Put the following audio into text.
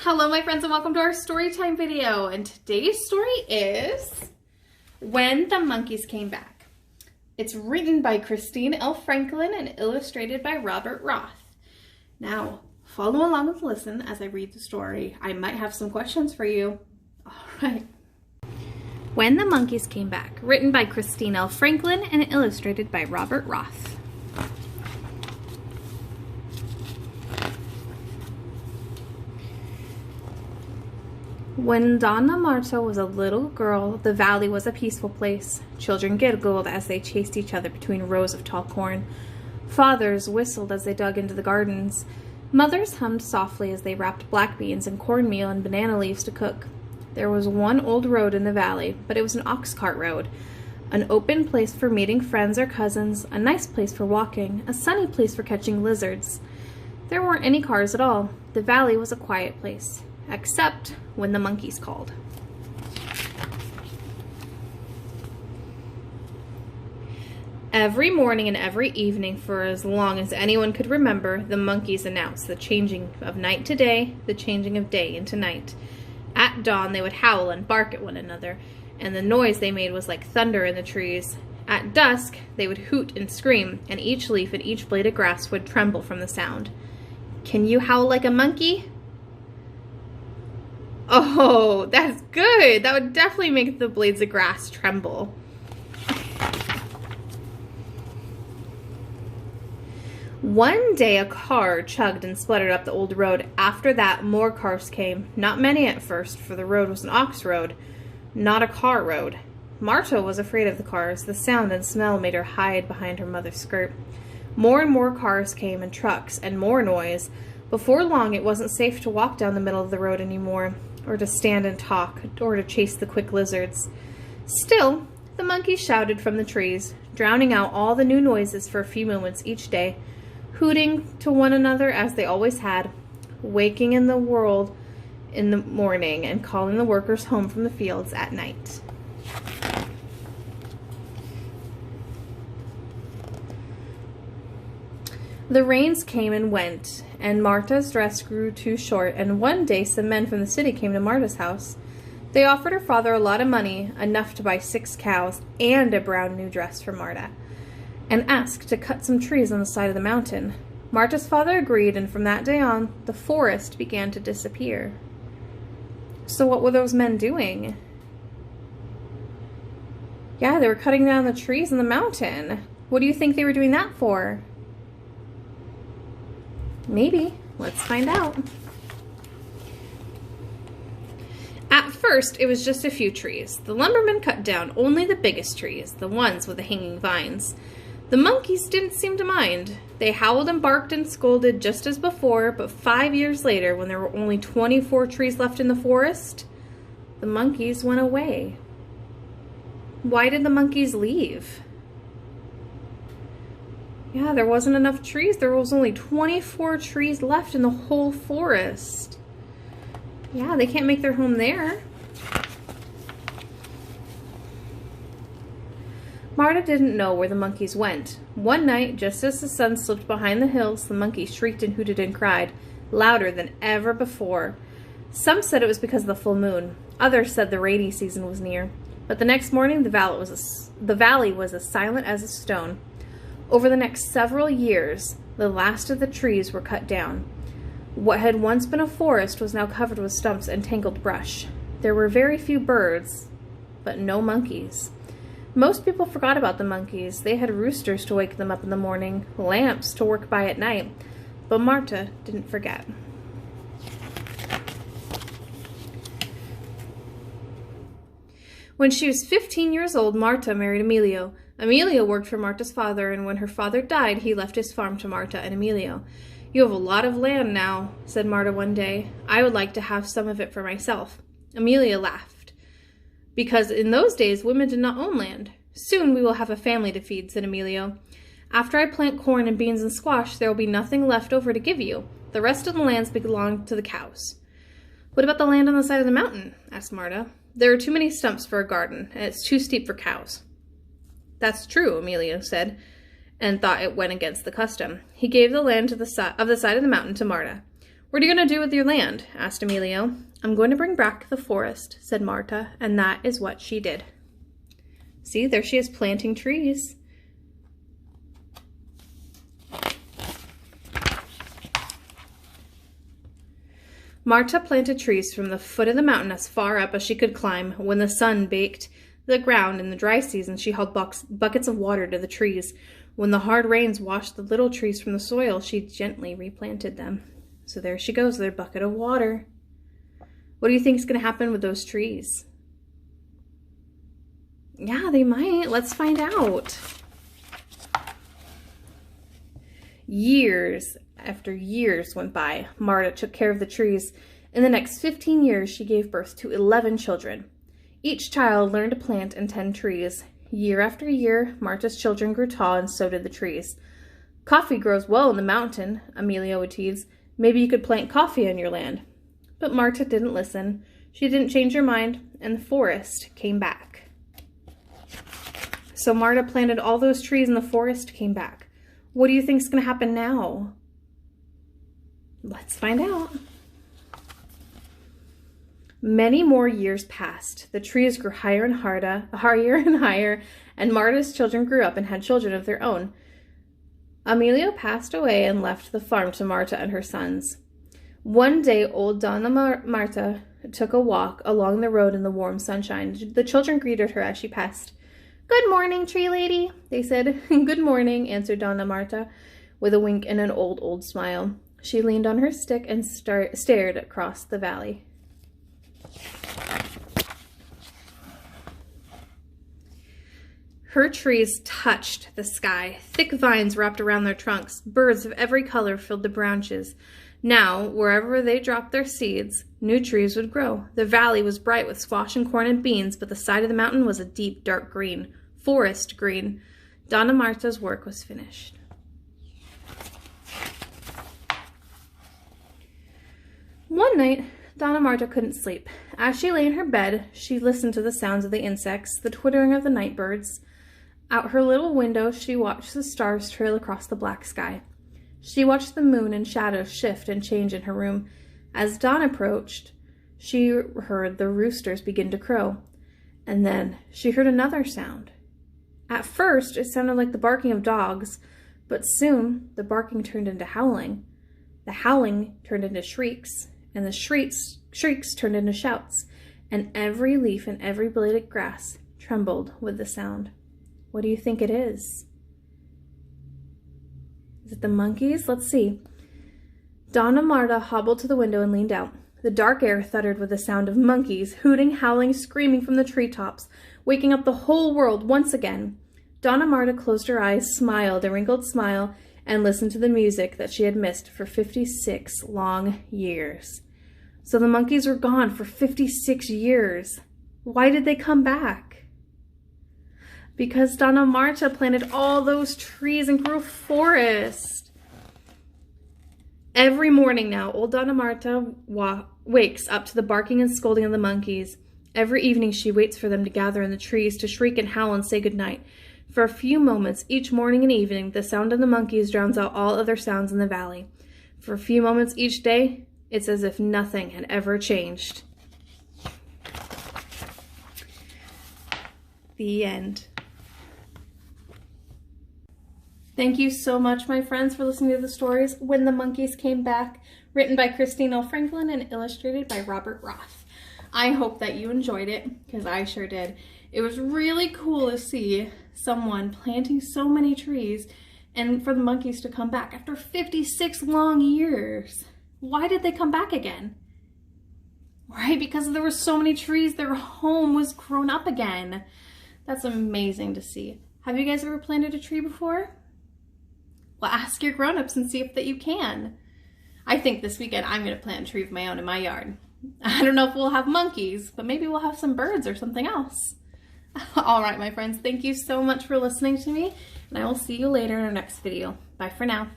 Hello my friends and welcome to our story time video, and today's story is When the Monkeys Came Back. It's written by Christine L. Franklin and illustrated by Robert Roth. Now follow along and listen as I read the story. I might have some questions for you. Alright. When the Monkeys Came Back, written by Christine L. Franklin and illustrated by Robert Roth. When Donna Marta was a little girl, the valley was a peaceful place. Children giggled as they chased each other between rows of tall corn. Fathers whistled as they dug into the gardens. Mothers hummed softly as they wrapped black beans in cornmeal and banana leaves to cook. There was one old road in the valley, but it was an ox cart road. An open place for meeting friends or cousins, a nice place for walking, a sunny place for catching lizards. There weren't any cars at all. The valley was a quiet place. Except when the monkeys called. Every morning and every evening for as long as anyone could remember, the monkeys announced the changing of night to day, the changing of day into night. At dawn they would howl and bark at one another, and the noise they made was like thunder in the trees. At dusk they would hoot and scream, and each leaf and each blade of grass would tremble from the sound. Can you howl like a monkey? Oh, that's good. That would definitely make the blades of grass tremble. One day a car chugged and spluttered up the old road. After that, more cars came. Not many at first, for the road was an ox road, not a car road. Marta was afraid of the cars. The sound and smell made her hide behind her mother's skirt. More and more cars came, and trucks, and more noise. Before long, it wasn't safe to walk down the middle of the road anymore, or to stand and talk, or to chase the quick lizards. Still, the monkeys shouted from the trees, drowning out all the new noises for a few moments each day, hooting to one another as they always had, waking in the world in the morning and calling the workers home from the fields at night. The rains came and went, and Marta's dress grew too short, and one day some men from the city came to Marta's house. They offered her father a lot of money, enough to buy 6 cows and a brown new dress for Marta, and asked to cut some trees on the side of the mountain. Marta's father agreed, and from that day on, the forest began to disappear. So what were those men doing? Yeah, they were cutting down the trees on the mountain. What do you think they were doing that for? Maybe. Let's find out. At first, it was just a few trees. The lumbermen cut down only the biggest trees, the ones with the hanging vines. The monkeys didn't seem to mind. They howled and barked and scolded just as before, but 5 years later, when there were only 24 trees left in the forest, the monkeys went away. Why did the monkeys leave? Yeah, there wasn't enough trees. There was only 24 trees left in the whole forest. Yeah, they can't make their home there. Marta didn't know where the monkeys went. One night, just as the sun slipped behind the hills, the monkeys shrieked and hooted and cried, louder than ever before. Some said it was because of the full moon. Others said the rainy season was near. But the next morning, the valley was as silent as a stone. Over the next several years, the last of the trees were cut down. What had once been a forest was now covered with stumps and tangled brush. There were very few birds, but no monkeys. Most people forgot about the monkeys. They had roosters to wake them up in the morning, lamps to work by at night, but Marta didn't forget. When she was 15 years old, Marta married Emilio. Emilio worked for Marta's father, and when her father died, he left his farm to Marta and Emilio. "You have a lot of land now," said Marta one day. "I would like to have some of it for myself." Emilio laughed, because in those days women did not own land. "Soon we will have a family to feed," said Emilio. "After I plant corn and beans and squash, there will be nothing left over to give you. The rest of the lands belong to the cows." "What about the land on the side of the mountain?" asked Marta. "There are too many stumps for a garden, and it's too steep for cows." "That's true," Emilio said, and thought it went against the custom. He gave the land of the side of the mountain to Marta. "What are you going to do with your land?" asked Emilio. "I'm going to bring back the forest," said Marta, and that is what she did. See, there she is planting trees. Marta planted trees from the foot of the mountain as far up as she could climb. When the sun baked the ground in the dry season, she held buckets of water to the trees. When the hard rains washed the little trees from the soil, she gently replanted them. So there she goes, their bucket of water. What do you think is going to happen with those trees? Yeah, they might. Let's find out. Years after years went by. Marta took care of the trees. In the next 15 years, she gave birth to 11 children. Each child learned to plant and tend trees. Year after year, Marta's children grew tall, and so did the trees. "Coffee grows well in the mountain," Emilio would tease. "Maybe you could plant coffee on your land." But Marta didn't listen. She didn't change her mind, and the forest came back. So Marta planted all those trees, and the forest came back. What do you think is going to happen now? Let's find out. Many more years passed. The trees grew higher and higher, and Marta's children grew up and had children of their own. Emilio passed away and left the farm to Marta and her sons. One day, old Donna Marta took a walk along the road in the warm sunshine. The children greeted her as she passed. "Good morning, tree lady," they said. "Good morning," answered Donna Marta, with a wink and an old smile. She leaned on her stick and stared across the valley. Her trees touched the sky. Thick vines wrapped around their trunks. Birds of every color filled the branches. Now, wherever they dropped their seeds, new trees would grow. The valley was bright with squash and corn and beans, but the side of the mountain was a deep, dark green, forest green. Donna Marta's work was finished. One night, Donna Marta couldn't sleep. As she lay in her bed, she listened to the sounds of the insects, the twittering of the night birds. Out her little window, she watched the stars trail across the black sky. She watched the moon and shadows shift and change in her room. As dawn approached, she heard the roosters begin to crow. And then she heard another sound. At first, it sounded like the barking of dogs, but soon the barking turned into howling. The howling turned into shrieks, and the shrieks turned into shouts, and every leaf and every blade of grass trembled with the sound. What do you think it is? Is it the monkeys? Let's see. Donna Marta hobbled to the window and leaned out. The dark air thundered with the sound of monkeys, hooting, howling, screaming from the treetops, waking up the whole world once again. Donna Marta closed her eyes, smiled a wrinkled smile, and listened to the music that she had missed for 56 long years. So the monkeys were gone for 56 years. Why did they come back? Because Donna Marta planted all those trees and grew a forest. Every morning now, old Donna Marta wakes up to the barking and scolding of the monkeys. Every evening she waits for them to gather in the trees to shriek and howl and say goodnight. For a few moments each morning and evening, the sound of the monkeys drowns out all other sounds in the valley. For a few moments each day, it's as if nothing had ever changed. The end. Thank you so much, my friends, for listening to the stories When the Monkeys Came Back, written by Christine L. Franklin and illustrated by Robert Roth. I hope that you enjoyed it, because I sure did. It was really cool to see someone planting so many trees and for the monkeys to come back after 56 long years. Why did they come back again? Right, because there were so many trees, their home was grown up again. That's amazing to see. Have you guys ever planted a tree before? Well, ask your grown-ups and see if that you can. I think this weekend I'm going to plant a tree of my own in my yard. I don't know if we'll have monkeys, but maybe we'll have some birds or something else. All right, my friends, thank you so much for listening to me, and I will see you later in our next video. Bye for now.